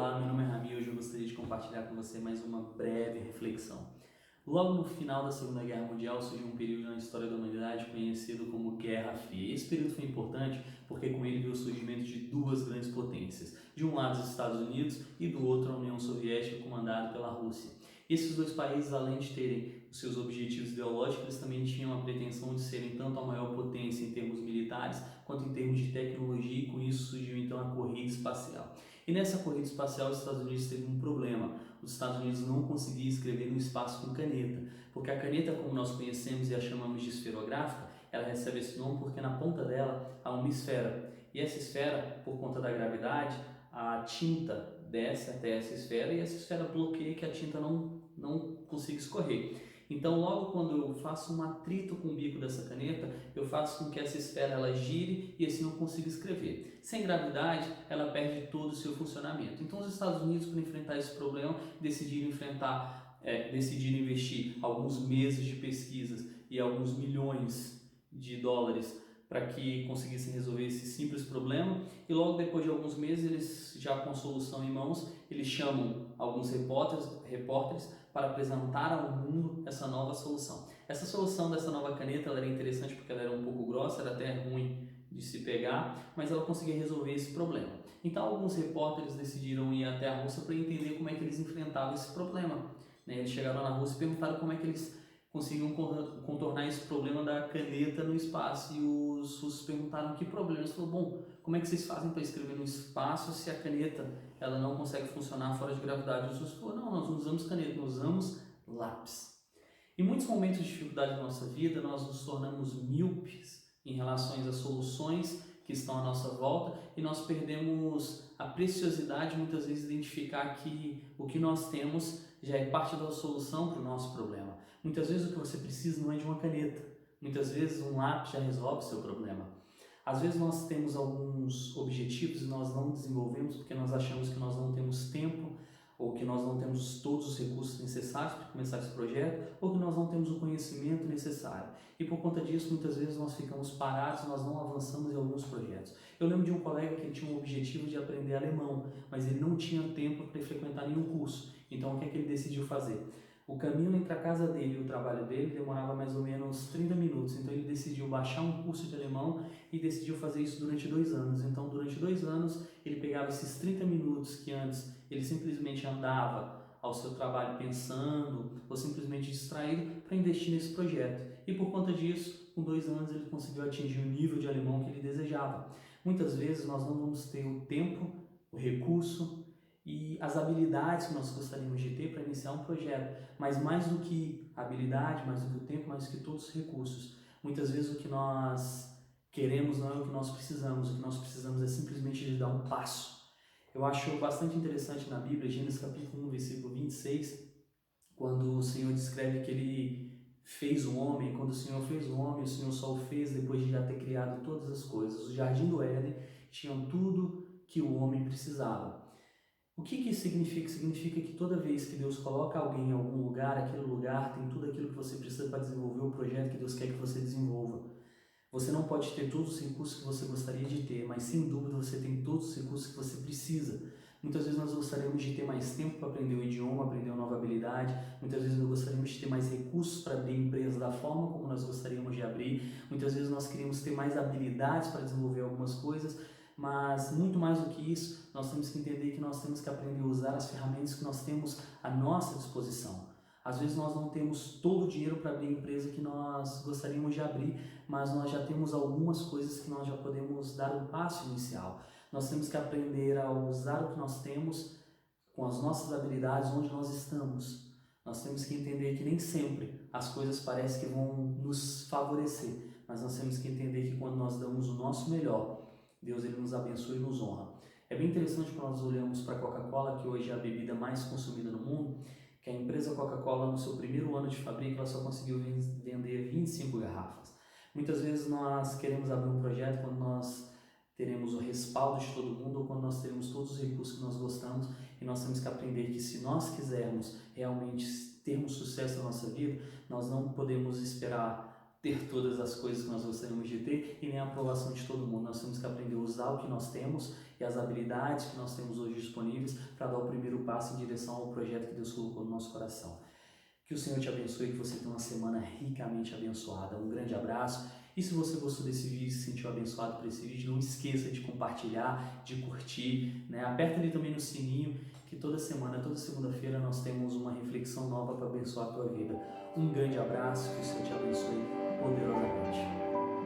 Olá, meu nome é Rami e hoje eu gostaria de compartilhar com você mais uma breve reflexão. Logo no final da Segunda Guerra Mundial surgiu um período na história da humanidade conhecido como Guerra Fria. Esse período foi importante porque com ele veio o surgimento de duas grandes potências. De um lado os Estados Unidos e do outro a União Soviética comandada pela Rússia. Esses dois países, além de terem os seus objetivos ideológicos, eles também tinham a pretensão de serem tanto a maior potência em termos militares quanto em termos de tecnologia, e com isso surgiu então a corrida espacial. E nessa corrida espacial os Estados Unidos teve um problema. Os Estados Unidos não conseguiam escrever no espaço com caneta, porque a caneta, como nós conhecemos e a chamamos de esferográfica, ela recebe esse nome porque na ponta dela há uma esfera. E essa esfera, por conta da gravidade, a tinta desce até essa esfera e essa esfera bloqueia que a tinta não consiga escorrer. Então, logo quando eu faço um atrito com o bico dessa caneta, eu faço com que essa esfera ela gire e assim eu consiga escrever. Sem gravidade, ela perde todo o seu funcionamento. Então, os Estados Unidos, para enfrentar esse problema, decidiram investir alguns meses de pesquisas e alguns milhões de dólares para que conseguissem resolver esse simples problema, e logo depois de alguns meses, eles já com a solução em mãos, eles chamam alguns repórteres para apresentar ao mundo essa nova solução. Essa solução dessa nova caneta ela era interessante porque ela era um pouco grossa, era até ruim de se pegar, mas ela conseguia resolver esse problema. Então alguns repórteres decidiram ir até a Rússia para entender como é que eles enfrentavam esse problema. Eles chegaram na Rússia e perguntaram como é que eles conseguiam contornar esse problema da caneta no espaço, e os russos perguntaram que problema. Eles falaram, bom, como é que vocês fazem para escrever no espaço se a caneta ela não consegue funcionar fora de gravidade? Os russos falaram, não, nós não usamos caneta, nós usamos lápis. Em muitos momentos de dificuldade da nossa vida, nós nos tornamos míopes em relação às soluções que estão à nossa volta, e nós perdemos a preciosidade muitas vezes de identificar que o que nós temos já é parte da solução para o nosso problema. Muitas vezes o que você precisa não é de uma caneta, muitas vezes um lápis já resolve o seu problema. Às vezes nós temos alguns objetivos e nós não desenvolvemos porque nós achamos que nós não temos tempo, ou que nós não temos todos os recursos necessários para começar esse projeto, ou que nós não temos o conhecimento necessário. E por conta disso, muitas vezes nós ficamos parados, nós não avançamos em alguns projetos. Eu lembro de um colega que ele tinha um objetivo de aprender alemão, mas ele não tinha tempo para frequentar nenhum curso. Então o que é que ele decidiu fazer? O caminho entre a casa dele e o trabalho dele demorava mais ou menos 30 minutos, então ele decidiu baixar um curso de alemão e decidiu fazer isso durante 2 anos. Então, durante 2 anos, ele pegava esses 30 minutos que antes ele simplesmente andava ao seu trabalho pensando ou simplesmente distraído, para investir nesse projeto. E por conta disso, com 2 anos, ele conseguiu atingir o nível de alemão que ele desejava. Muitas vezes nós não vamos ter o tempo, o recurso e as habilidades que nós gostaríamos de ter para iniciar um projeto, mas mais do que a habilidade, mais do que o tempo, mais do que todos os recursos, muitas vezes o que nós queremos não é o que nós precisamos. O que nós precisamos é simplesmente de dar um passo. Eu acho bastante interessante na Bíblia, Gênesis capítulo 1, versículo 26, quando o Senhor descreve que Ele fez o homem. Quando o Senhor fez o homem, o Senhor só o fez depois de já ter criado todas as coisas. O jardim do Éden tinha tudo que o homem precisava. O que isso significa? Significa que toda vez que Deus coloca alguém em algum lugar, aquele lugar tem tudo aquilo que você precisa para desenvolver o projeto que Deus quer que você desenvolva. Você não pode ter todos os recursos que você gostaria de ter, mas sem dúvida você tem todos os recursos que você precisa. Muitas vezes nós gostaríamos de ter mais tempo para aprender um idioma, aprender uma nova habilidade. Muitas vezes nós gostaríamos de ter mais recursos para abrir empresas da forma como nós gostaríamos de abrir. Muitas vezes nós queríamos ter mais habilidades para desenvolver algumas coisas. Mas muito mais do que isso, nós temos que entender que nós temos que aprender a usar as ferramentas que nós temos à nossa disposição. Às vezes nós não temos todo o dinheiro para abrir a empresa que nós gostaríamos de abrir, mas nós já temos algumas coisas que nós já podemos dar um passo inicial. Nós temos que aprender a usar o que nós temos com as nossas habilidades onde nós estamos. Nós temos que entender que nem sempre as coisas parecem que vão nos favorecer, mas nós temos que entender que quando nós damos o nosso melhor, Deus ele nos abençoa e nos honra. É bem interessante quando nós olhamos para a Coca-Cola, que hoje é a bebida mais consumida no mundo, que a empresa Coca-Cola, no seu primeiro ano de fábrica, ela só conseguiu vender 25 garrafas. Muitas vezes nós queremos abrir um projeto quando nós teremos o respaldo de todo mundo, ou quando nós teremos todos os recursos que nós gostamos, e nós temos que aprender que se nós quisermos realmente termos sucesso na nossa vida, nós não podemos esperar ter todas as coisas que nós gostaríamos de ter e nem a aprovação de todo mundo. Nós temos que aprender a usar o que nós temos e as habilidades que nós temos hoje disponíveis para dar o primeiro passo em direção ao projeto que Deus colocou no nosso coração. Que o Senhor te abençoe e que você tenha uma semana ricamente abençoada. Um grande abraço. E se você gostou desse vídeo, se sentiu abençoado por esse vídeo, não esqueça de compartilhar, de curtir, né? Aperta ali também no sininho, que toda semana, toda segunda-feira nós temos uma reflexão nova para abençoar a tua vida. Um grande abraço, que o Senhor te abençoe poderosamente.